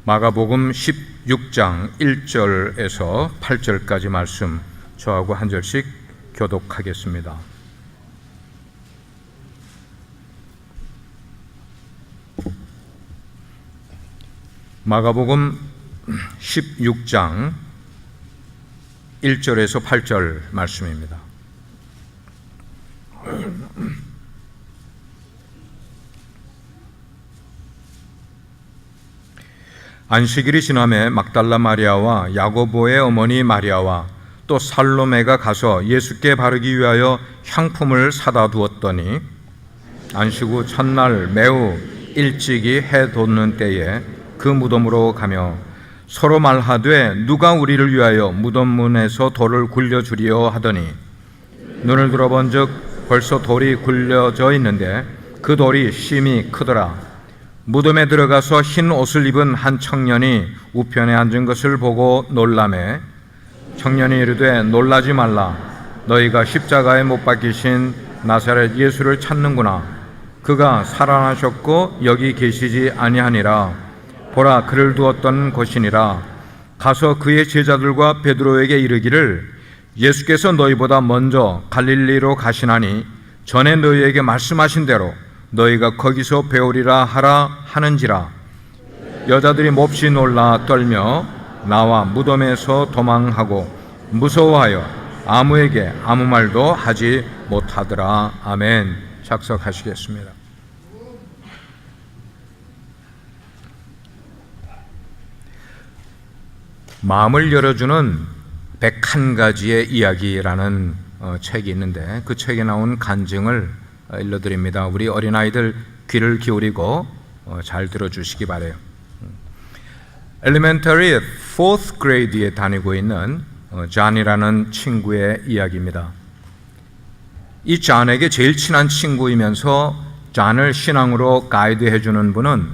마가복음 16장 1절에서 8절까지 말씀 저하고 한 절씩 교독하겠습니다. 마가복음 16장 1절에서 8절 말씀입니다. 안식일이 지남에 막달라 마리아와 야고보의 어머니 마리아와 또 살로메가 가서 예수께 바르기 위하여 향품을 사다 두었더니 안식 후 첫날 매우 일찍이 해 돋는 때에 그 무덤으로 가며 서로 말하되 누가 우리를 위하여 무덤 문에서 돌을 굴려주리요 하더니 눈을 들어본즉 벌써 돌이 굴려져 있는데 그 돌이 심히 크더라. 무덤에 들어가서 흰 옷을 입은 한 청년이 우편에 앉은 것을 보고 놀라매 청년이 이르되 놀라지 말라. 너희가 십자가에 못 박히신 나사렛 예수를 찾는구나. 그가 살아나셨고 여기 계시지 아니하니라. 보라, 그를 두었던 곳이니라. 가서 그의 제자들과 베드로에게 이르기를 예수께서 너희보다 먼저 갈릴리로 가시나니 전에 너희에게 말씀하신 대로 너희가 거기서 배우리라 하라 하는지라. 여자들이 몹시 놀라 떨며 나와 무덤에서 도망하고 무서워하여 아무에게 아무 말도 하지 못하더라. 아멘. 작석하시겠습니다. 마음을 열어주는 101가지의 이야기라는 책이 있는데 그 책에 나온 간증을 일러드립니다. 우리 어린아이들 귀를 기울이고 잘 들어주시기 바라요. 엘리멘터리 4th grade에 다니고 있는 존이라는 친구의 이야기입니다. 이 존에게 제일 친한 친구이면서 존을 신앙으로 가이드해 주는 분은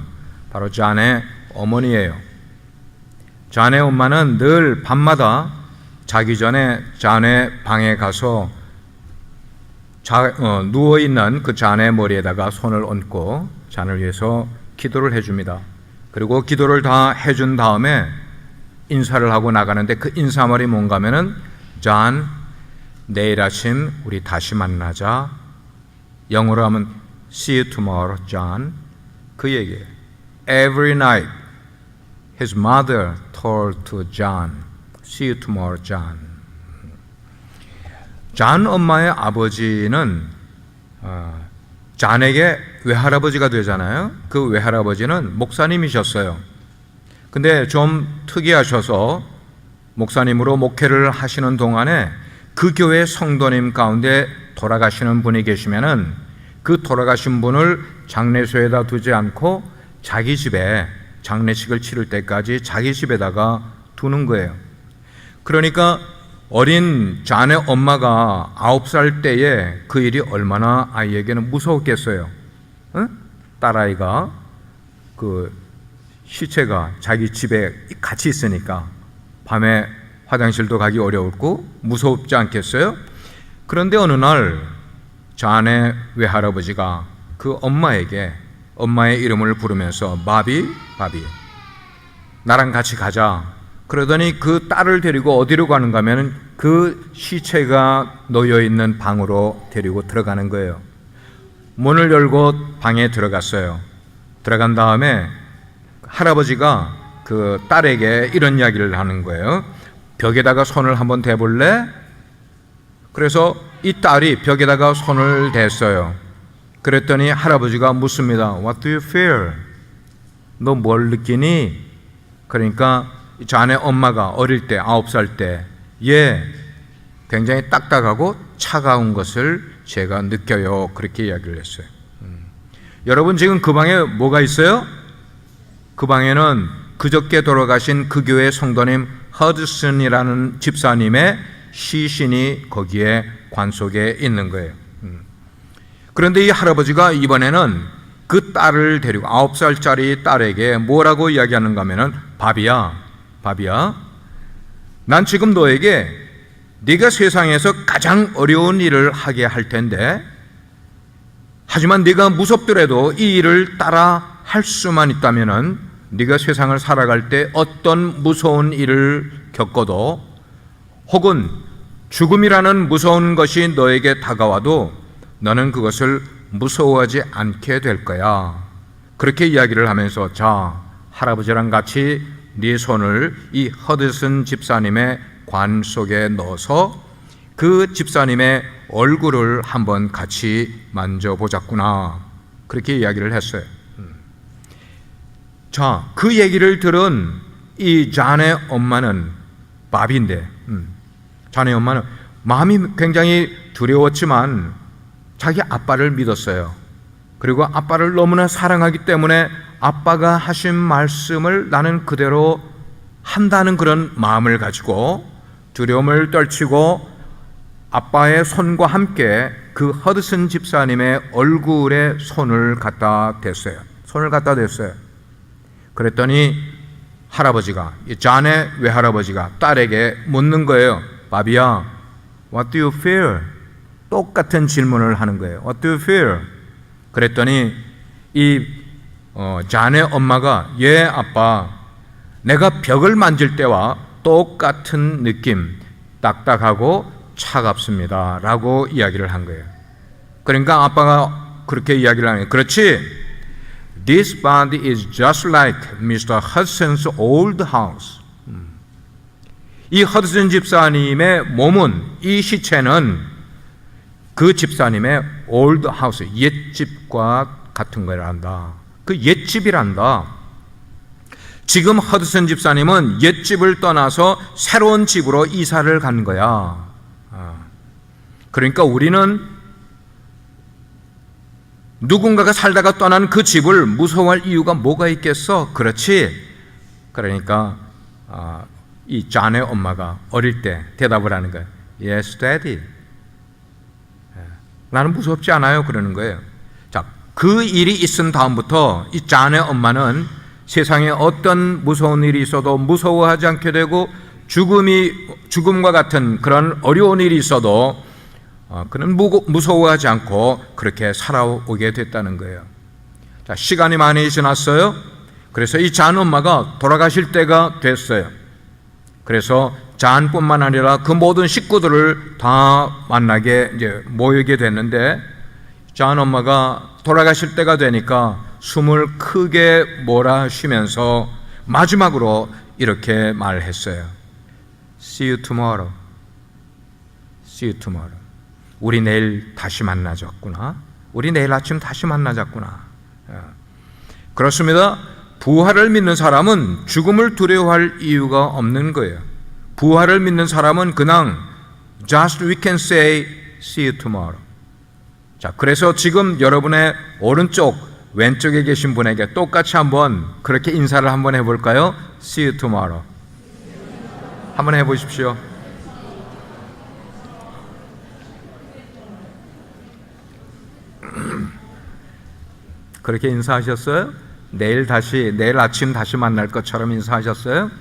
바로 존의 어머니예요. 존의 엄마는 늘 밤마다 자기 전에 존의 방에 가서 누워있는 그 존의 머리에다가 손을 얹고 존을 위해서 기도를 해줍니다. 그리고 기도를 다 해준 다음에 인사를 하고 나가는데 그 인사말이 뭔가 하면은 존, 내일 아침 우리 다시 만나자. 영어로 하면 See you tomorrow, John. 그 얘기예요. Every night his mother told to John, See you tomorrow, John. 존 엄마의 아버지는 존에게 외할아버지가 되잖아요. 그 외할아버지는 목사님이셨어요. 근데 좀 특이하셔서 목사님으로 목회를 하시는 동안에 그 교회 성도님 가운데 돌아가시는 분이 계시면은 그 돌아가신 분을 장례소에다 두지 않고 자기 집에 장례식을 치를 때까지 자기 집에다가 두는 거예요. 그러니까 어린 존의 엄마가 9살 때에 그 일이 얼마나 아이에게는 무서웠겠어요. 딸아이가 그 시체가 자기 집에 같이 있으니까 밤에 화장실도 가기 어려웠고 무섭지 않겠어요? 그런데 어느 날 존의 외할아버지가 그 엄마에게 엄마의 이름을 부르면서 바비 나랑 같이 가자. 그러더니 그 딸을 데리고 어디로 가는가 하면 그 시체가 놓여있는 방으로 데리고 들어가는 거예요. 문을 열고 방에 들어갔어요. 들어간 다음에 할아버지가 그 딸에게 이런 이야기를 하는 거예요. 벽에다가 손을 한번 대볼래? 그래서 이 딸이 벽에다가 손을 댔어요. 그랬더니 할아버지가 묻습니다. What do you feel? 너 뭘 느끼니? 그러니까 존의 엄마가 어릴 때 9살 때 굉장히 딱딱하고 차가운 것을 제가 느껴요. 그렇게 이야기를 했어요. 여러분 지금 그 방에 뭐가 있어요? 그 방에는 그저께 돌아가신 그 교회 성도님 허드슨이라는 집사님의 시신이 거기에 관 속에 있는 거예요. 그런데 이 할아버지가 이번에는 그 딸을 데리고 9살짜리 딸에게 뭐라고 이야기하는가 하면은 바비야, 난 지금 너에게 네가 세상에서 가장 어려운 일을 하게 할 텐데 하지만 네가 무섭더라도 이 일을 따라 할 수만 있다면은 네가 세상을 살아갈 때 어떤 무서운 일을 겪어도 혹은 죽음이라는 무서운 것이 너에게 다가와도 너는 그것을 무서워하지 않게 될 거야. 그렇게 이야기를 하면서 자, 할아버지랑 같이 네 손을 이 허드슨 집사님의 관 속에 넣어서 그 집사님의 얼굴을 한번 같이 만져보자꾸나. 그렇게 이야기를 했어요. 자, 그 얘기를 들은 이 잔의 엄마는 바비인데, 잔의 엄마는 마음이 굉장히 두려웠지만 자기 아빠를 믿었어요. 그리고 아빠를 너무나 사랑하기 때문에 아빠가 하신 말씀을 나는 그대로 한다는 그런 마음을 가지고 두려움을 떨치고 아빠의 손과 함께 그 허드슨 집사님의 얼굴에 손을 갖다 댔어요. 손을 갖다 댔어요. 그랬더니 할아버지가, 이 잔의 외할아버지가 딸에게 묻는 거예요. 바비야, what do you fear? 똑같은 질문을 하는 거예요. What do you fear? 그랬더니 이 잔의 엄마가 예 아빠, 내가 벽을 만질 때와 똑같은 느낌, 딱딱하고 차갑습니다 라고 이야기를 한 거예요. 그러니까 아빠가 그렇게 이야기를 하는 거예요. 그렇지, This body is just like Mr. Hudson's old house. 이 허드슨 집사님의 몸은, 이 시체는 그 집사님의 old house, 옛집과 같은 거란다. 그 옛집이란다. 지금 허드슨 집사님은 옛집을 떠나서 새로운 집으로 이사를 간 거야. 그러니까 우리는 누군가가 살다가 떠난 그 집을 무서워할 이유가 뭐가 있겠어? 그렇지. 그러니까 이 잔의 엄마가 어릴 때 대답을 하는 거예요. Yes, Daddy. 나는 무섭지 않아요. 그러는 거예요. 자, 그 일이 있은 다음부터 이 잔의 엄마는 세상에 어떤 무서운 일이 있어도 무서워하지 않게 되고 죽음과 같은 그런 어려운 일이 있어도 그는 무서워하지 않고 그렇게 살아오게 됐다는 거예요. 자, 시간이 많이 지났어요. 그래서 이 잔 엄마가 돌아가실 때가 됐어요. 그래서 잔뿐만 아니라 그 모든 식구들을 다 만나게 이제 모이게 됐는데, 잔 엄마가 돌아가실 때가 되니까 숨을 크게 몰아쉬면서 마지막으로 이렇게 말했어요. See you tomorrow. See you tomorrow. 우리 내일 다시 만나자꾸나. 우리 내일 아침 다시 만나자꾸나. 그렇습니다. 부활을 믿는 사람은 죽음을 두려워할 이유가 없는 거예요. 부활을 믿는 사람은 그냥 just we can say see you tomorrow. 자, 그래서 지금 여러분의 오른쪽 왼쪽에 계신 분에게 똑같이 한번 그렇게 인사를 한번 해볼까요? See you tomorrow. 한번 해보십시오. 그렇게 인사하셨어요? 내일 아침 다시 만날 것처럼 인사하셨어요?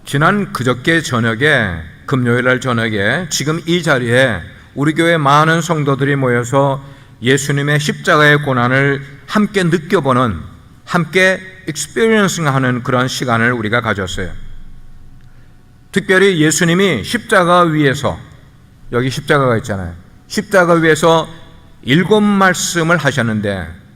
지난 그저께 저녁에, 금요일날 저녁에 지금 이 자리에 우리 교회 많은 성도들이 모여서 예수님의 십자가의 고난을 함께 느껴보는, 함께 익스피리언싱하는 그런 시간을 우리가 가졌어요. 특별히 예수님이 십자가 위에서, 여기 십자가가 있잖아요. 십자가 위에서 7말씀을 하셨는데,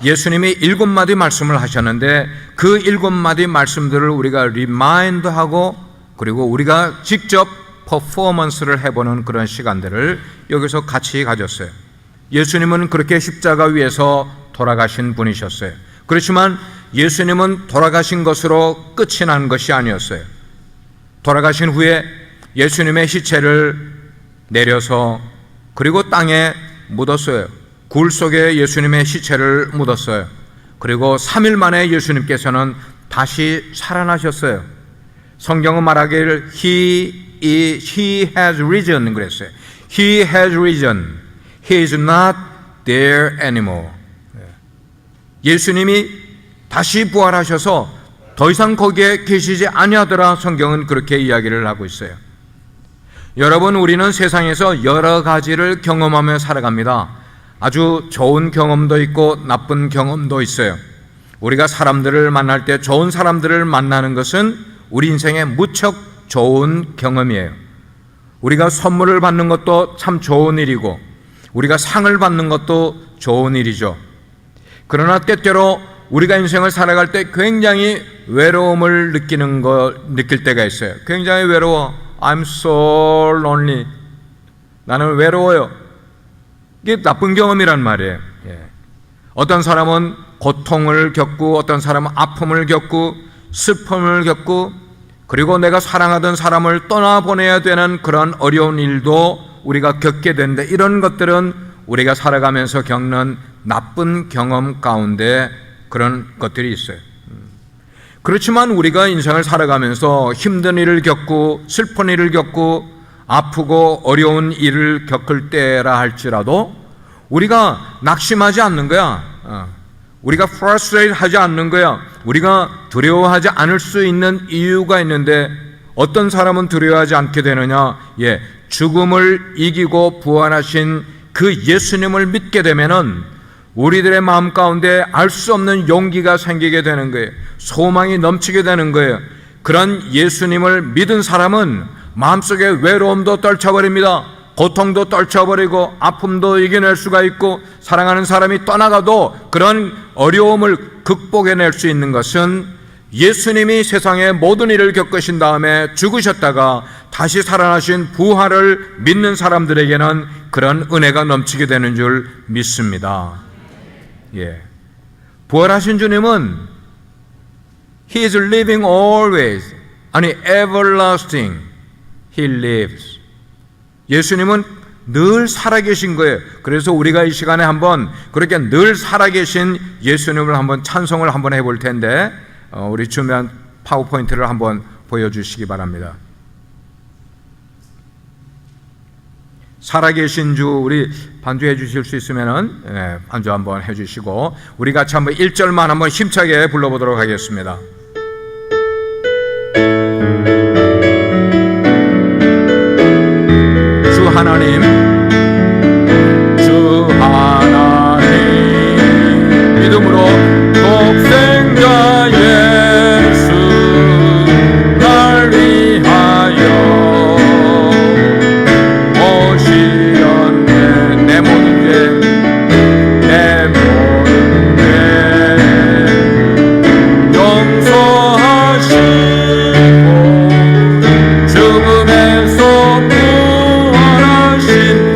예수님이 7마디 말씀을 하셨는데 그 7마디 말씀들을 우리가 리마인드하고 그리고 우리가 직접 퍼포먼스를 해보는 그런 시간들을 여기서 같이 가졌어요. 예수님은 그렇게 십자가 위에서 돌아가신 분이셨어요. 그렇지만 예수님은 돌아가신 것으로 끝이 난 것이 아니었어요. 돌아가신 후에 예수님의 시체를 내려서 그리고 땅에 묻었어요. 굴 속에 예수님의 시체를 묻었어요. 그리고 3일 만에 예수님께서는 다시 살아나셨어요. 성경은 말하기를 He has risen 그랬어요. He has risen. He is not there anymore. 예수님이 다시 부활하셔서 더 이상 거기에 계시지 아니하더라. 성경은 그렇게 이야기를 하고 있어요. 여러분, 우리는 세상에서 여러 가지를 경험하며 살아갑니다. 아주 좋은 경험도 있고 나쁜 경험도 있어요. 우리가 사람들을 만날 때 좋은 사람들을 만나는 것은 우리 인생에 무척 좋은 경험이에요. 우리가 선물을 받는 것도 참 좋은 일이고 우리가 상을 받는 것도 좋은 일이죠. 그러나 때때로 우리가 인생을 살아갈 때 굉장히 외로움을 느낄 때가 있어요. 굉장히 외로워. I'm so lonely. 나는 외로워요. 이게 나쁜 경험이란 말이에요. 어떤 사람은 고통을 겪고 어떤 사람은 아픔을 겪고 슬픔을 겪고 그리고 내가 사랑하던 사람을 떠나보내야 되는 그런 어려운 일도 우리가 겪게 되는데 이런 것들은 우리가 살아가면서 겪는 나쁜 경험 가운데 그런 것들이 있어요. 그렇지만 우리가 인생을 살아가면서 힘든 일을 겪고 슬픈 일을 겪고 아프고 어려운 일을 겪을 때라 할지라도 우리가 낙심하지 않는 거야. 우리가 frustrate 하지 않는 거야. 우리가 두려워하지 않을 수 있는 이유가 있는데 어떤 사람은 두려워하지 않게 되느냐? 죽음을 이기고 부활하신 그 예수님을 믿게 되면은 우리들의 마음 가운데 알 수 없는 용기가 생기게 되는 거예요. 소망이 넘치게 되는 거예요. 그런 예수님을 믿은 사람은 마음속에 외로움도 떨쳐버립니다. 고통도 떨쳐버리고 아픔도 이겨낼 수가 있고 사랑하는 사람이 떠나가도 그런 어려움을 극복해낼 수 있는 것은 예수님이 세상의 모든 일을 겪으신 다음에 죽으셨다가 다시 살아나신 부활을 믿는 사람들에게는 그런 은혜가 넘치게 되는 줄 믿습니다. 부활하신 주님은 He is living always, 아니 everlasting. He lives. 예수님은 늘 살아계신 거예요. 그래서 우리가 이 시간에 한번 그렇게 늘 살아계신 예수님을 한번 찬송을 한번 해볼 텐데 우리 준비한 파워포인트를 한번 보여주시기 바랍니다. 살아계신 주, 우리 반주해 주실 수 있으면은 반주 한번 해주시고 우리 같이 한번 1절만 한번 힘차게 불러보도록 하겠습니다. 주 하나님, 주 하나님, 믿음으로 독생자 예수 날 위하여 오시었네. 내 모든 죄, 내 모든 죄 용서하시고 죽음에서 부활하신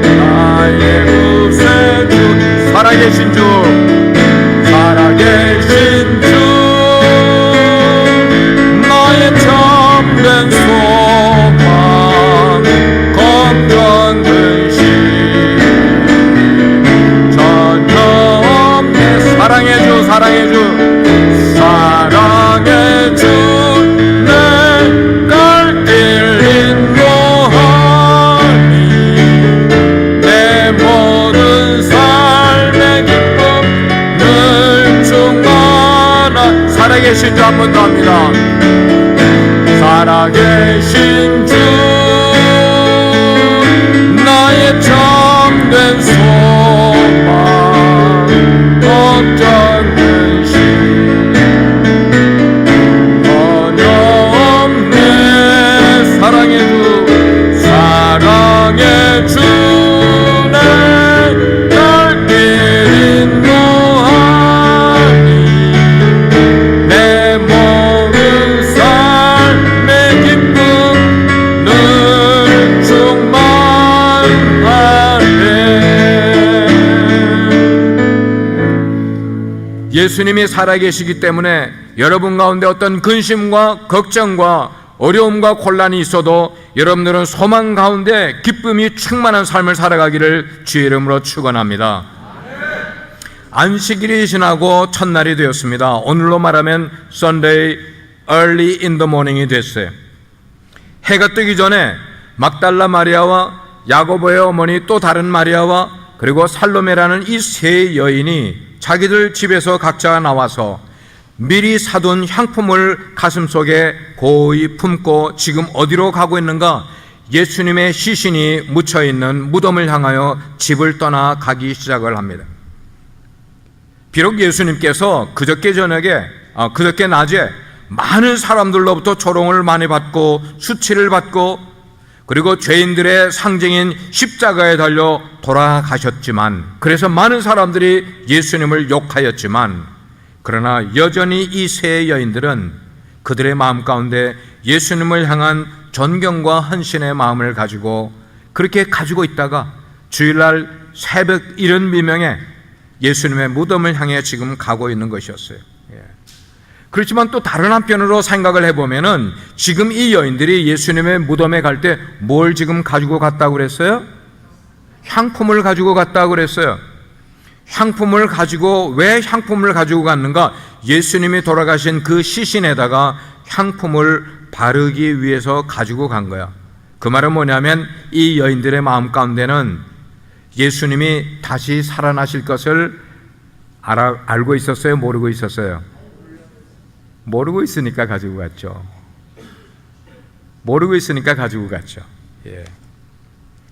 나의 구세주, 살아계신 주, 살아계신 주, 나의 참된 소망, 걱정 근심 전혀 없네. 사랑의 주, 사랑의 주, 사랑의 주, 내 갈 길 인도하니 내 모든 삶의 기쁨 늘 충만한. 살아계신 주 한 번 더 합니다. 살아계신 주, 나의 참된 소망, 걱정 근심 전혀 없네. 사랑의 주, 사랑의 주, 내 갈 길 인도하니 내 모든 삶의 기쁨 늘 충만하네. 예수님이 살아계시기 때문에 여러분 가운데 어떤 근심과 걱정과 어려움과 곤란이 있어도 여러분들은 소망 가운데 기쁨이 충만한 삶을 살아가기를 주의 이름으로 축원합니다. 안식일이 지나고 첫날이 되었습니다. 오늘로 말하면 Sunday early in the morning이 됐어요. 해가 뜨기 전에 막달라 마리아와 야고보의 어머니 또 다른 마리아와 그리고 살로메라는 이 세 여인이 자기들 집에서 각자 나와서 미리 사둔 향품을 가슴속에 고이 품고 지금 어디로 가고 있는가? 예수님의 시신이 묻혀있는 무덤을 향하여 집을 떠나 가기 시작을 합니다. 비록 예수님께서 그저께 낮에 많은 사람들로부터 조롱을 많이 받고 수치를 받고 그리고 죄인들의 상징인 십자가에 달려 돌아가셨지만, 그래서 많은 사람들이 예수님을 욕하였지만, 그러나 여전히 이 세 여인들은 그들의 마음 가운데 예수님을 향한 존경과 헌신의 마음을 가지고 그렇게 가지고 있다가 주일날 새벽 이른 미명에 예수님의 무덤을 향해 지금 가고 있는 것이었어요. 그렇지만 또 다른 한편으로 생각을 해보면은 지금 이 여인들이 예수님의 무덤에 갈 때 뭘 지금 가지고 갔다고 그랬어요? 향품을 가지고 갔다고 그랬어요. 향품을 가지고, 왜 향품을 가지고 갔는가? 예수님이 돌아가신 그 시신에다가 향품을 바르기 위해서 가지고 간 거야. 그 말은 뭐냐면 이 여인들의 마음 가운데는 예수님이 다시 살아나실 것을 알고 있었어요? 모르고 있었어요? 모르고 있으니까 가지고 갔죠. 모르고 있으니까 가지고 갔죠.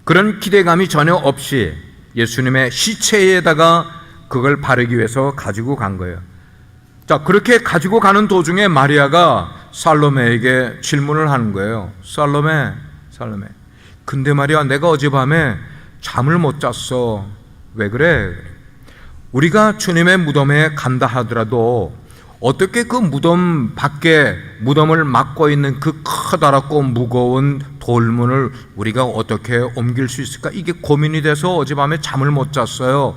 그런 기대감이 전혀 없이 예수님의 시체에다가 그걸 바르기 위해서 가지고 간 거예요. 자, 그렇게 가지고 가는 도중에 마리아가 살로메에게 질문을 하는 거예요. 살로메, 근데 말이야, 내가 어젯밤에 잠을 못 잤어. 왜 그래? 우리가 주님의 무덤에 간다 하더라도 어떻게 그 무덤 밖에 무덤을 막고 있는 그 커다랗고 무거운 돌문을 우리가 어떻게 옮길 수 있을까? 이게 고민이 돼서 어젯밤에 잠을 못 잤어요.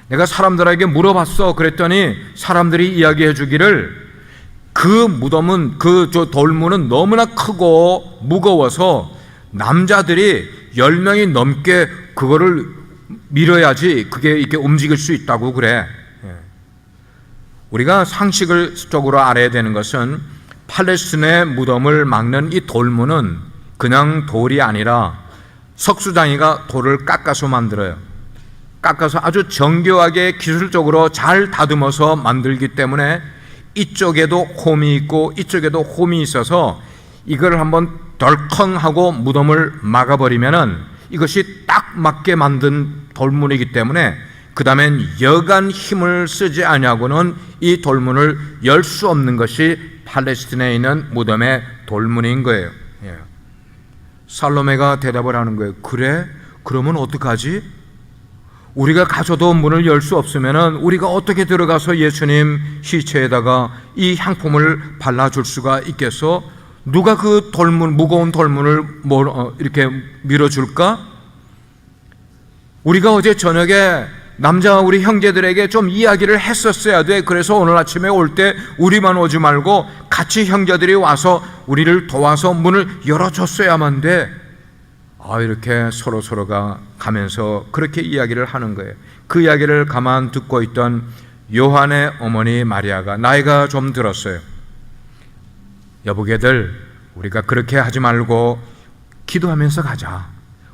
내가 사람들에게 물어봤어. 그랬더니 사람들이 이야기해 주기를 그 무덤은, 저 돌문은 너무나 크고 무거워서 남자들이 10명이 넘게 그거를 밀어야지 그게 이렇게 움직일 수 있다고 그래. 우리가 상식적으로 알아야 되는 것은 팔레스틴의 무덤을 막는 이 돌문은 그냥 돌이 아니라 석수장이가 돌을 깎아서 만들어요. 깎아서 아주 정교하게 기술적으로 잘 다듬어서 만들기 때문에 이쪽에도 홈이 있고 이쪽에도 홈이 있어서 이걸 한번 덜컹하고 무덤을 막아버리면은 이것이 딱 맞게 만든 돌문이기 때문에 그 다음엔 여간 힘을 쓰지 아니하고는 이 돌문을 열 수 없는 것이 팔레스틴에 있는 무덤의 돌문인 거예요. 살로메가 대답을 하는 거예요. 그래? 그러면 어떡하지? 우리가 가서도 문을 열 수 없으면은 우리가 어떻게 들어가서 예수님 시체에다가 이 향품을 발라줄 수가 있겠어? 누가 그 돌문, 무거운 돌문을 이렇게 밀어줄까? 우리가 어제 저녁에 남자 우리 형제들에게 좀 이야기를 했었어야 돼. 그래서 오늘 아침에 올 때 우리만 오지 말고 같이 형제들이 와서 우리를 도와서 문을 열어줬어야만 돼. 이렇게 서로가 가면서 그렇게 이야기를 하는 거예요. 그 이야기를 가만 듣고 있던 요한의 어머니 마리아가 나이가 좀 들었어요. 여보게들, 우리가 그렇게 하지 말고 기도하면서 가자.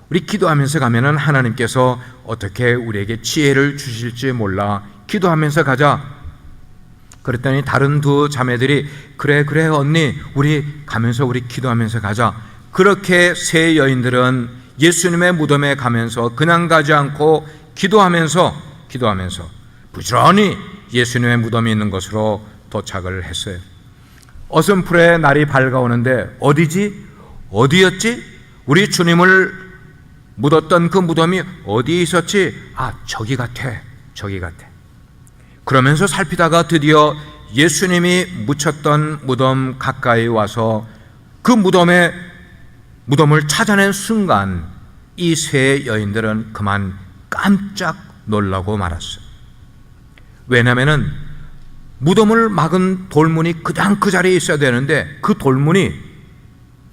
우리 기도하면서 가면은 하나님께서 어떻게 우리에게 지혜를 주실지 몰라. 기도하면서 가자. 그랬더니 다른 두 자매들이 그래 언니, 우리 가면서 우리 기도하면서 가자. 그렇게 세 여인들은 예수님의 무덤에 가면서 그냥 가지 않고 기도하면서 부지런히 예수님의 무덤이 있는 곳으로 도착을 했어요. 어슴풀의 날이 밝아오는데 어디였지? 우리 주님을 묻었던 그 무덤이 어디에 있었지? 저기 같아. 그러면서 살피다가 드디어 예수님이 묻혔던 무덤 가까이 와서 그 무덤을 찾아낸 순간 이 세 여인들은 그만 깜짝 놀라고 말았어요. 왜냐하면 무덤을 막은 돌문이 그냥 그 자리에 있어야 되는데 그 돌문이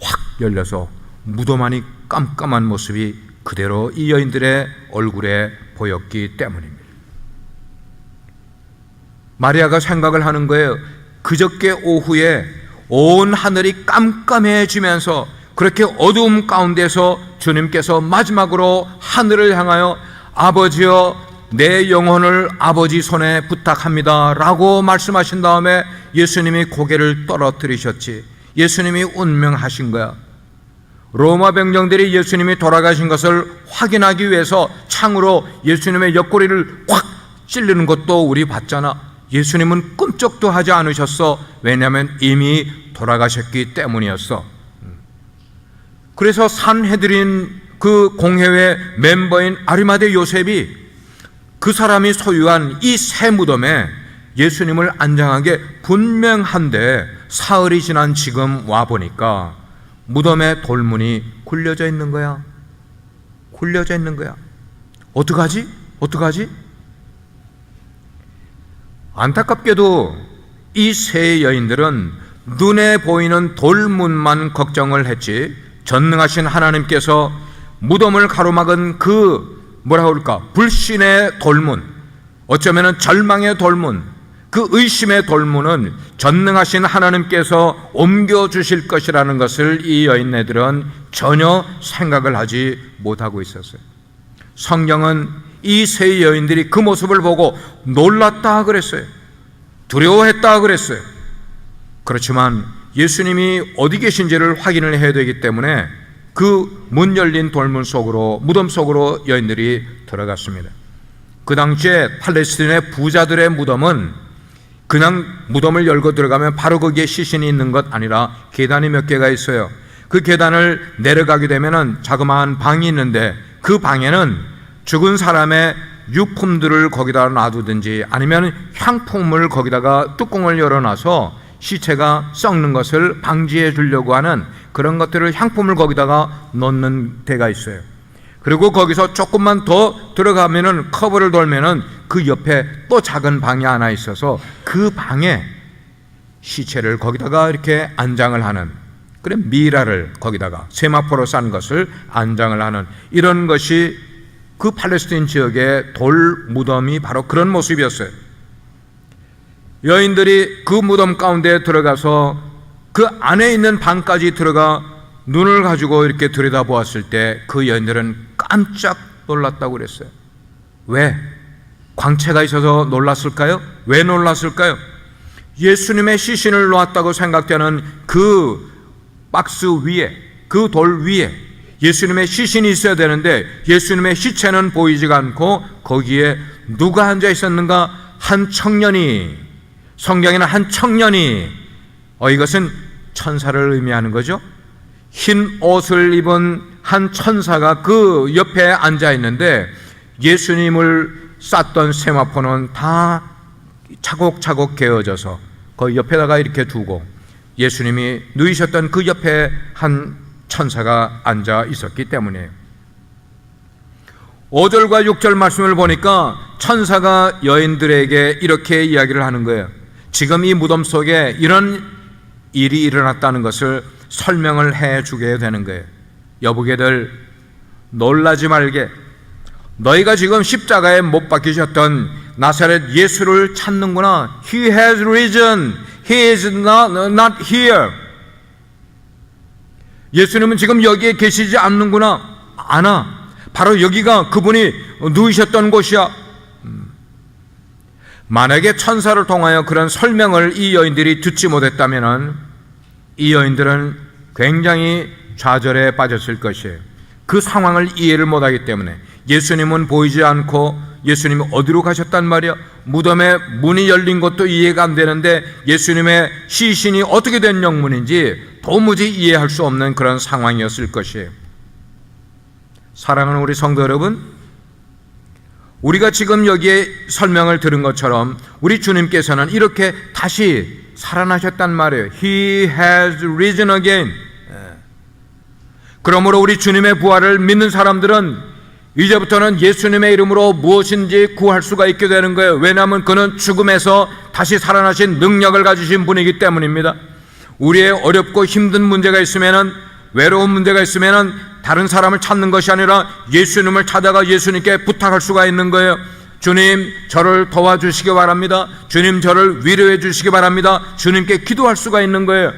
확 열려서 무덤 안이 깜깜한 모습이 그대로 이 여인들의 얼굴에 보였기 때문입니다. 마리아가 생각을 하는 거예요. 그저께 오후에 온 하늘이 깜깜해지면서 그렇게 어두움 가운데서 주님께서 마지막으로 하늘을 향하여 아버지여 내 영혼을 아버지 손에 부탁합니다 라고 말씀하신 다음에 예수님이 고개를 떨어뜨리셨지. 예수님이 운명하신 거야. 로마 병정들이 예수님이 돌아가신 것을 확인하기 위해서 창으로 예수님의 옆구리를 확 찔리는 것도 우리 봤잖아. 예수님은 꿈쩍도 하지 않으셨어. 왜냐하면 이미 돌아가셨기 때문이었어. 그래서 산헤드린 그 공회의 멤버인 아리마대 요셉이 그 사람이 소유한 이 새 무덤에 예수님을 안장한 게 분명한데, 사흘이 지난 지금 와보니까 무덤의 돌문이 굴려져 있는 거야. 굴려져 있는 거야. 어떡하지? 어떡하지? 안타깝게도 이 세 여인들은 눈에 보이는 돌문만 걱정을 했지, 전능하신 하나님께서 무덤을 가로막은 그 뭐라 그럴까, 불신의 돌문, 어쩌면 절망의 돌문, 그 의심의 돌문은 전능하신 하나님께서 옮겨주실 것이라는 것을 이 여인네들은 전혀 생각을 하지 못하고 있었어요. 성경은 이 세 여인들이 그 모습을 보고 놀랐다 그랬어요. 두려워했다 그랬어요. 그렇지만 예수님이 어디 계신지를 확인을 해야 되기 때문에 그 문 열린 돌문 속으로, 무덤 속으로 여인들이 들어갔습니다. 그 당시에 팔레스틴의 부자들의 무덤은 그냥 무덤을 열고 들어가면 바로 거기에 시신이 있는 것 아니라 계단이 몇 개가 있어요. 그 계단을 내려가게 되면 자그마한 방이 있는데, 그 방에는 죽은 사람의 유품들을 거기다 놔두든지 아니면 향품을 거기다가 뚜껑을 열어놔서 시체가 썩는 것을 방지해 주려고 하는 그런 것들을, 향품을 거기다가 넣는 데가 있어요. 그리고 거기서 조금만 더 들어가면은, 커브를 돌면은 그 옆에 또 작은 방이 하나 있어서 그 방에 시체를 거기다가 이렇게 안장을 하는, 그래 미라를 거기다가 세마포로 싼 것을 안장을 하는, 이런 것이 그 팔레스틴 지역의 돌 무덤이 바로 그런 모습이었어요. 여인들이 그 무덤 가운데 들어가서 그 안에 있는 방까지 들어가 눈을 가지고 이렇게 들여다보았을 때 그 여인들은 깜짝 놀랐다고 그랬어요. 왜? 광채가 있어서 놀랐을까요? 왜 놀랐을까요? 예수님의 시신을 놓았다고 생각되는 그 박스 위에, 그 돌 위에 예수님의 시신이 있어야 되는데 예수님의 시체는 보이지가 않고 거기에 누가 앉아 있었는가? 한 청년이, 성경에는 한 청년이, 이것은 천사를 의미하는 거죠. 흰 옷을 입은 한 천사가 그 옆에 앉아 있는데, 예수님을 쌌던 세마포는 다 차곡차곡 개어져서 그 옆에다가 이렇게 두고 예수님이 누이셨던 그 옆에 한 천사가 앉아 있었기 때문이에요. 5절과 6절 말씀을 보니까 천사가 여인들에게 이렇게 이야기를 하는 거예요. 지금 이 무덤 속에 이런 일이 일어났다는 것을 설명을 해주게 되는 거예요. 여보게들, 놀라지 말게. 너희가 지금 십자가에 못 박히셨던 나사렛 예수를 찾는구나. He has risen. He is not here. 예수님은 지금 여기에 계시지 않는구나. 않아. 바로 여기가 그분이 누이셨던 곳이야. 만약에 천사를 통하여 그런 설명을 이 여인들이 듣지 못했다면 이 여인들은 굉장히 좌절에 빠졌을 것이에요. 그 상황을 이해를 못하기 때문에. 예수님은 보이지 않고 예수님이 어디로 가셨단 말이야? 무덤에 문이 열린 것도 이해가 안 되는데 예수님의 시신이 어떻게 된 영문인지 도무지 이해할 수 없는 그런 상황이었을 것이에요. 사랑하는 우리 성도 여러분, 우리가 지금 여기에 설명을 들은 것처럼 우리 주님께서는 이렇게 다시 살아나셨단 말이에요. He has risen again. 그러므로 우리 주님의 부활을 믿는 사람들은 이제부터는 예수님의 이름으로 무엇인지 구할 수가 있게 되는 거예요. 왜냐하면 그는 죽음에서 다시 살아나신 능력을 가지신 분이기 때문입니다. 우리의 어렵고 힘든 문제가 있으면은, 외로운 문제가 있으면은 다른 사람을 찾는 것이 아니라 예수님을 찾아가 예수님께 부탁할 수가 있는 거예요. 주님, 저를 도와주시기 바랍니다. 주님, 저를 위로해 주시기 바랍니다. 주님께 기도할 수가 있는 거예요.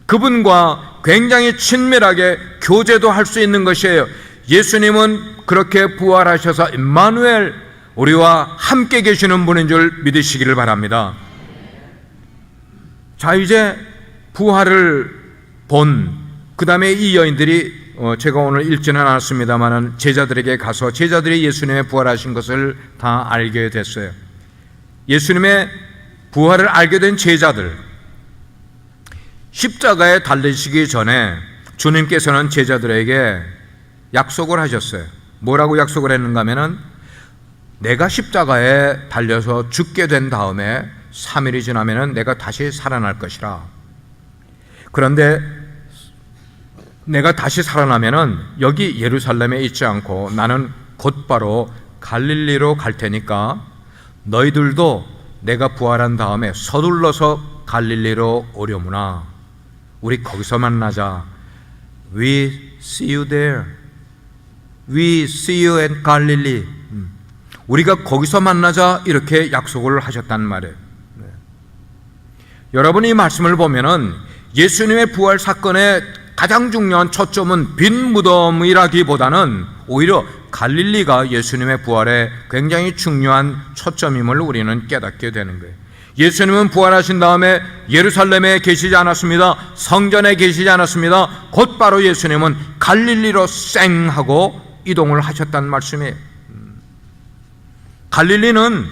그분과 굉장히 친밀하게 교제도 할 수 있는 것이에요. 예수님은 그렇게 부활하셔서 임마누엘, 우리와 함께 계시는 분인 줄 믿으시기를 바랍니다. 자, 이제 부활을 본 그 다음에 이 여인들이 제가 오늘 읽지는 않았습니다만 제자들에게 가서 제자들이 예수님의 부활하신 것을 다 알게 됐어요. 예수님의 부활을 알게 된 제자들, 십자가에 달리시기 전에 주님께서는 제자들에게 약속을 하셨어요. 뭐라고 약속을 했는가 하면은 내가 십자가에 달려서 죽게 된 다음에 3일이 지나면은 내가 다시 살아날 것이라. 그런데 내가 다시 살아나면은 여기 예루살렘에 있지 않고 나는 곧바로 갈릴리로 갈 테니까 너희들도 내가 부활한 다음에 서둘러서 갈릴리로 오려무나. 우리 거기서 만나자. We see you there. We see you at Galilee. 우리가 거기서 만나자 이렇게 약속을 하셨단 말이에요. 여러분이 이 말씀을 보면은 예수님의 부활 사건의 가장 중요한 초점은 빈 무덤이라기보다는 오히려 갈릴리가 예수님의 부활에 굉장히 중요한 초점임을 우리는 깨닫게 되는 거예요. 예수님은 부활하신 다음에 예루살렘에 계시지 않았습니다. 성전에 계시지 않았습니다. 곧바로 예수님은 갈릴리로 쌩 하고 이동을 하셨단 말씀이에요. 갈릴리는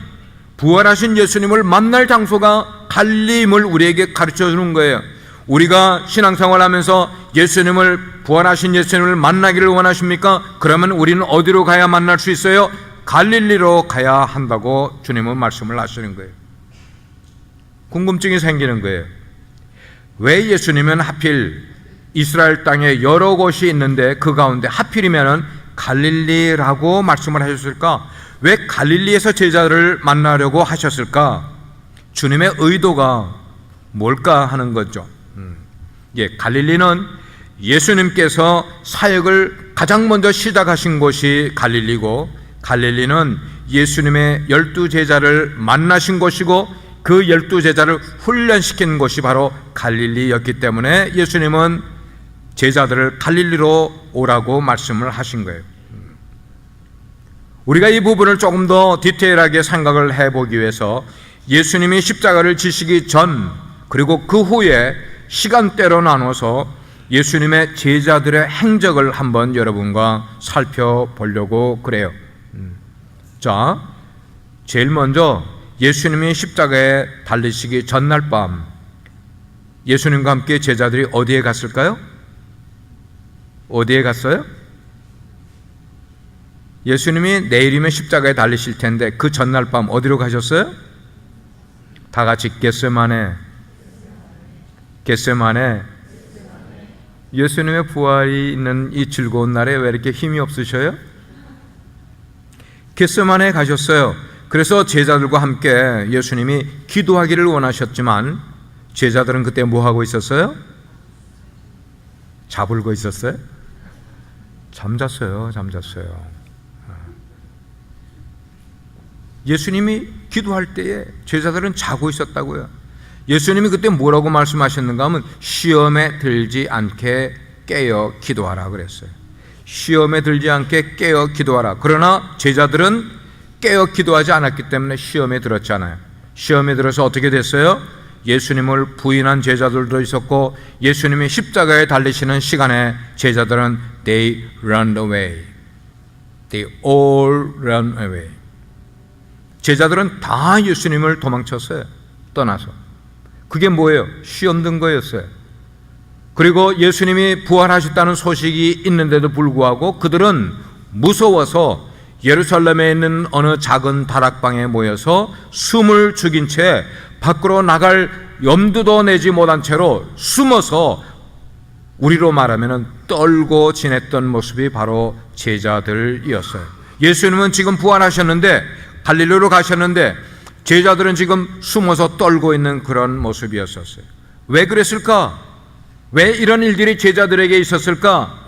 부활하신 예수님을 만날 장소가 갈릴리임을 우리에게 가르쳐 주는 거예요. 우리가 신앙생활 하면서 예수님을, 부활하신 예수님을 만나기를 원하십니까? 그러면 우리는 어디로 가야 만날 수 있어요? 갈릴리로 가야 한다고 주님은 말씀을 하시는 거예요. 궁금증이 생기는 거예요. 왜 예수님은 하필 이스라엘 땅에 여러 곳이 있는데 그 가운데 하필이면 갈릴리라고 말씀을 하셨을까? 왜 갈릴리에서 제자를 만나려고 하셨을까? 주님의 의도가 뭘까 하는 거죠. 갈릴리는 예수님께서 사역을 가장 먼저 시작하신 곳이 갈릴리고, 갈릴리는 예수님의 12제자를 만나신 곳이고 그 12제자를 훈련시킨 곳이 바로 갈릴리였기 때문에 예수님은 제자들을 갈릴리로 오라고 말씀을 하신 거예요. 우리가 이 부분을 조금 더 디테일하게 생각을 해보기 위해서 예수님이 십자가를 지시기 전 그리고 그 후에 시간대로 나눠서 예수님의 제자들의 행적을 한번 여러분과 살펴보려고 그래요. 자, 제일 먼저 예수님이 십자가에 달리시기 전날 밤 예수님과 함께 제자들이 어디에 갔을까요? 어디에 갔어요? 예수님이 내일이면 십자가에 달리실 텐데 그 전날 밤 어디로 가셨어요? 다 같이 겟세마네. 예수님의 부활이 있는 이 즐거운 날에 왜 이렇게 힘이 없으셔요? 겟세마네에 가셨어요. 그래서 제자들과 함께 예수님이 기도하기를 원하셨지만 제자들은 그때 뭐 하고 있었어요? 자불고 있었어요? 잠잤어요. 예수님이 기도할 때에 제자들은 자고 있었다고요. 예수님이 그때 뭐라고 말씀하셨는가 하면 시험에 들지 않게 깨어 기도하라 그랬어요. 시험에 들지 않게 깨어 기도하라. 그러나 제자들은 깨어 기도하지 않았기 때문에 시험에 들었잖아요. 시험에 들어서 어떻게 됐어요? 예수님을 부인한 제자들도 있었고 예수님이 십자가에 달리시는 시간에 제자들은 They ran away. They all ran away. 제자들은 다 예수님을 도망쳤어요. 떠나서. 그게 뭐예요? 시험 든 거였어요. 그리고 예수님이 부활하셨다는 소식이 있는데도 불구하고 그들은 무서워서 예루살렘에 있는 어느 작은 다락방에 모여서 숨을 죽인 채 밖으로 나갈 염두도 내지 못한 채로 숨어서 우리로 말하면 떨고 지냈던 모습이 바로 제자들이었어요. 예수님은 지금 부활하셨는데 갈릴리로 가셨는데 제자들은 지금 숨어서 떨고 있는 그런 모습이었었어요. 왜 그랬을까? 왜 이런 일들이 제자들에게 있었을까?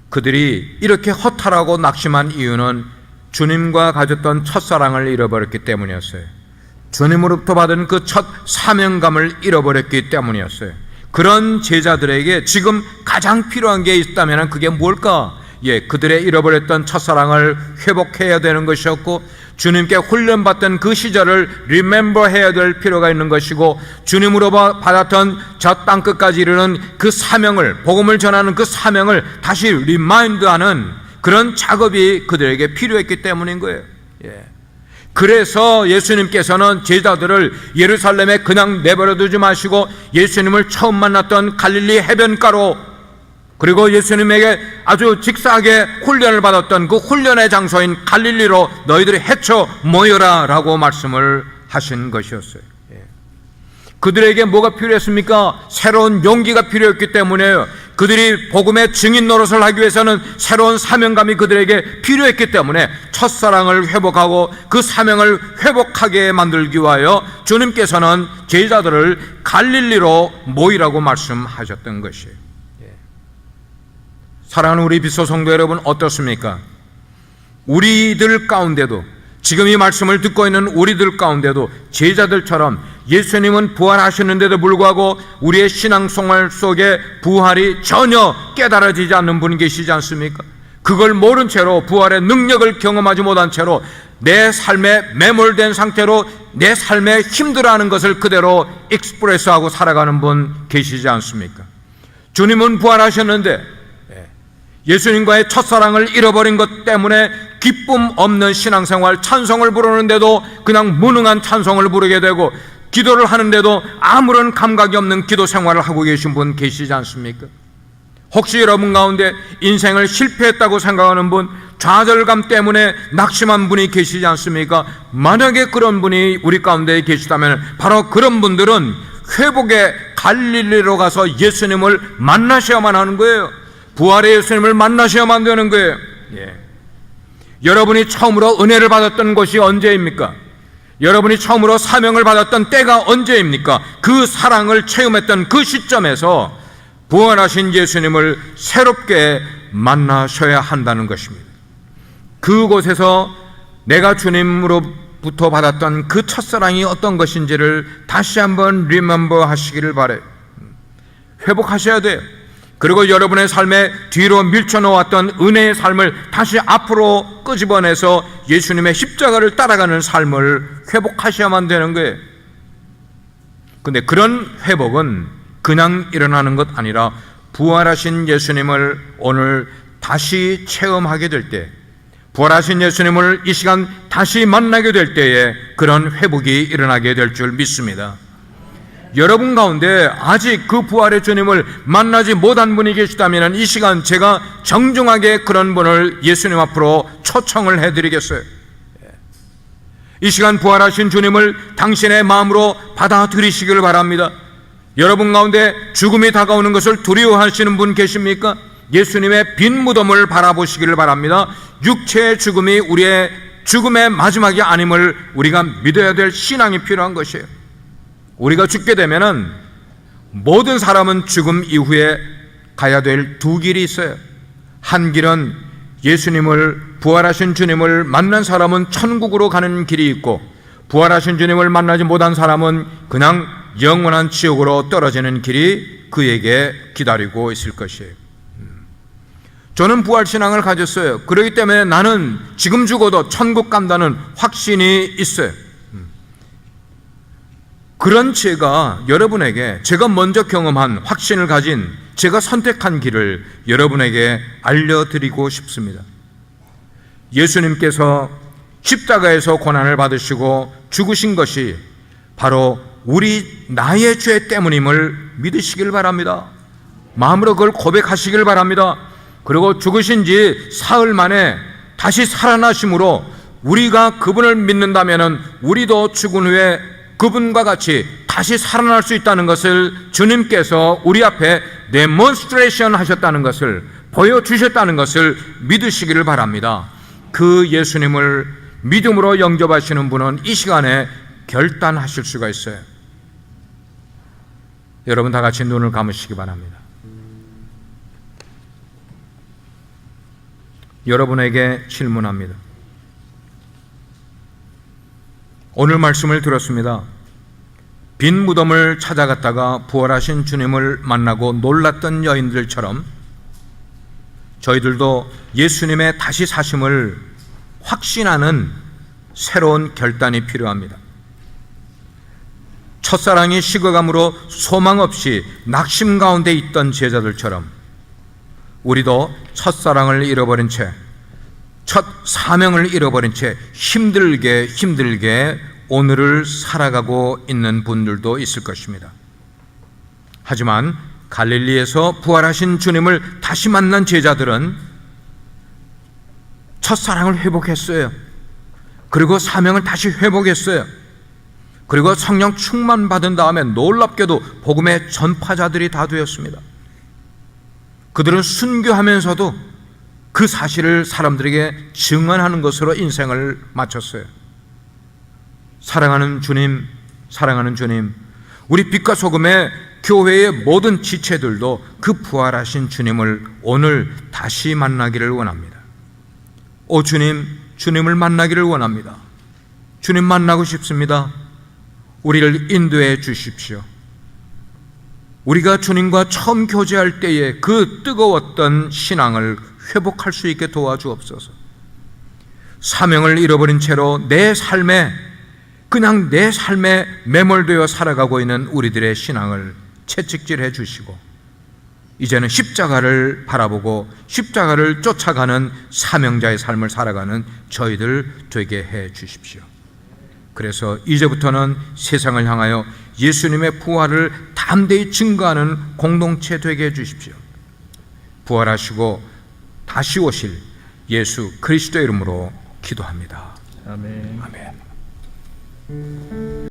그들이 이렇게 허탈하고 낙심한 이유는 주님과 가졌던 첫사랑을 잃어버렸기 때문이었어요. 주님으로부터 받은 그 첫 사명감을 잃어버렸기 때문이었어요. 그런 제자들에게 지금 가장 필요한 게 있다면 그게 뭘까? 그들의 잃어버렸던 첫사랑을 회복해야 되는 것이었고 주님께 훈련받던 그 시절을 리멤버 해야 될 필요가 있는 것이고, 주님으로 받았던 저 땅끝까지 이르는 그 사명을, 복음을 전하는 그 사명을 다시 리마인드하는 그런 작업이 그들에게 필요했기 때문인 거예요. 그래서 예수님께서는 제자들을 예루살렘에 그냥 내버려 두지 마시고 예수님을 처음 만났던 갈릴리 해변가로, 그리고 예수님에게 아주 직사하게 훈련을 받았던 그 훈련의 장소인 갈릴리로 너희들이 헤쳐 모여라 라고 말씀을 하신 것이었어요. 그들에게 뭐가 필요했습니까? 새로운 용기가 필요했기 때문에요. 그들이 복음의 증인 노릇을 하기 위해서는 새로운 사명감이 그들에게 필요했기 때문에 첫사랑을 회복하고 그 사명을 회복하게 만들기 위하여 주님께서는 제자들을 갈릴리로 모이라고 말씀하셨던 것이에요. 사랑하는 우리 비소 성도 여러분, 어떻습니까? 우리들 가운데도, 지금 이 말씀을 듣고 있는 우리들 가운데도 제자들처럼 예수님은 부활하셨는데도 불구하고 우리의 신앙생활 속에 부활이 전혀 깨달아지지 않는 분이 계시지 않습니까? 그걸 모른 채로, 부활의 능력을 경험하지 못한 채로 내 삶에 매몰된 상태로 내 삶에 힘들어하는 것을 그대로 익스프레스하고 살아가는 분 계시지 않습니까? 주님은 부활하셨는데 예수님과의 첫사랑을 잃어버린 것 때문에 기쁨 없는 신앙생활, 찬송을 부르는데도 그냥 무능한 찬송을 부르게 되고, 기도를 하는데도 아무런 감각이 없는 기도 생활을 하고 계신 분 계시지 않습니까? 혹시 여러분 가운데 인생을 실패했다고 생각하는 분, 좌절감 때문에 낙심한 분이 계시지 않습니까? 만약에 그런 분이 우리 가운데 계시다면 바로 그런 분들은 회복의 갈릴리로 가서 예수님을 만나셔야만 하는 거예요. 부활의 예수님을 만나셔야만 되는 거예요. 여러분이 처음으로 은혜를 받았던 것이 언제입니까? 여러분이 처음으로 사명을 받았던 때가 언제입니까? 그 사랑을 체험했던 그 시점에서 부활하신 예수님을 새롭게 만나셔야 한다는 것입니다. 그곳에서 내가 주님으로부터 받았던 그 첫사랑이 어떤 것인지를 다시 한번 리멤버 하시기를 바라요. 회복하셔야 돼요. 그리고 여러분의 삶에 뒤로 밀쳐놓았던 은혜의 삶을 다시 앞으로 끄집어내서 예수님의 십자가를 따라가는 삶을 회복하셔야만 되는 거예요. 근데 그런 회복은 그냥 일어나는 것 아니라 부활하신 예수님을 오늘 다시 체험하게 될 때, 부활하신 예수님을 이 시간 다시 만나게 될 때에 그런 회복이 일어나게 될 줄 믿습니다. 여러분 가운데 아직 그 부활의 주님을 만나지 못한 분이 계시다면 이 시간 제가 정중하게 그런 분을 예수님 앞으로 초청을 해드리겠어요. 이 시간 부활하신 주님을 당신의 마음으로 받아들이시기를 바랍니다. 여러분 가운데 죽음이 다가오는 것을 두려워하시는 분 계십니까? 예수님의 빈 무덤을 바라보시기를 바랍니다. 육체의 죽음이 우리의 죽음의 마지막이 아님을 우리가 믿어야 될 신앙이 필요한 것이에요. 우리가 죽게 되면은 모든 사람은 죽음 이후에 가야 될 두 길이 있어요. 한 길은 예수님을, 부활하신 주님을 만난 사람은 천국으로 가는 길이 있고, 부활하신 주님을 만나지 못한 사람은 그냥 영원한 지옥으로 떨어지는 길이 그에게 기다리고 있을 것이에요. 저는 부활신앙을 가졌어요. 그렇기 때문에 나는 지금 죽어도 천국 간다는 확신이 있어요. 그런 제가 여러분에게, 제가 먼저 경험한 확신을 가진, 제가 선택한 길을 여러분에게 알려드리고 싶습니다. 예수님께서 십자가에서 고난을 받으시고 죽으신 것이 바로 나의 죄 때문임을 믿으시길 바랍니다. 마음으로 그걸 고백하시길 바랍니다. 그리고 죽으신 지 사흘 만에 다시 살아나심으로 우리가 그분을 믿는다면 우리도 죽은 후에 그분과 같이 다시 살아날 수 있다는 것을 주님께서 우리 앞에 데몬스트레이션 하셨다는 것을, 보여주셨다는 것을 믿으시기를 바랍니다. 그 예수님을 믿음으로 영접하시는 분은 이 시간에 결단하실 수가 있어요. 여러분 다 같이 눈을 감으시기 바랍니다. 여러분에게 질문합니다. 오늘 말씀을 들었습니다. 빈 무덤을 찾아갔다가 부활하신 주님을 만나고 놀랐던 여인들처럼 저희들도 예수님의 다시 사심을 확신하는 새로운 결단이 필요합니다. 첫사랑이 식어감으로 소망 없이 낙심 가운데 있던 제자들처럼 우리도 첫사랑을 잃어버린 채, 첫 사명을 잃어버린 채 힘들게 오늘을 살아가고 있는 분들도 있을 것입니다. 하지만 갈릴리에서 부활하신 주님을 다시 만난 제자들은 첫사랑을 회복했어요. 그리고 사명을 다시 회복했어요. 그리고 성령 충만 받은 다음에 놀랍게도 복음의 전파자들이 다 되었습니다. 그들은 순교하면서도 그 사실을 사람들에게 증언하는 것으로 인생을 마쳤어요. 사랑하는 주님, 우리 빛과 소금의 교회의 모든 지체들도 그 부활하신 주님을 오늘 다시 만나기를 원합니다. 오 주님, 주님을 만나기를 원합니다. 주님 만나고 싶습니다. 우리를 인도해 주십시오. 우리가 주님과 처음 교제할 때에 그 뜨거웠던 신앙을 회복할 수 있게 도와주옵소서. 사명을 잃어버린 채로 내 삶에 매몰되어 살아가고 있는 우리들의 신앙을 채찍질해 주시고 이제는 십자가를 바라보고 십자가를 쫓아가는 사명자의 삶을 살아가는 저희들 되게 해 주십시오. 그래서 이제부터는 세상을 향하여 예수님의 부활을 담대히 증거하는 공동체 되게 해 주십시오. 부활하시고 다시 오실 예수 그리스도의 이름으로 기도합니다. 아멘. 아멘.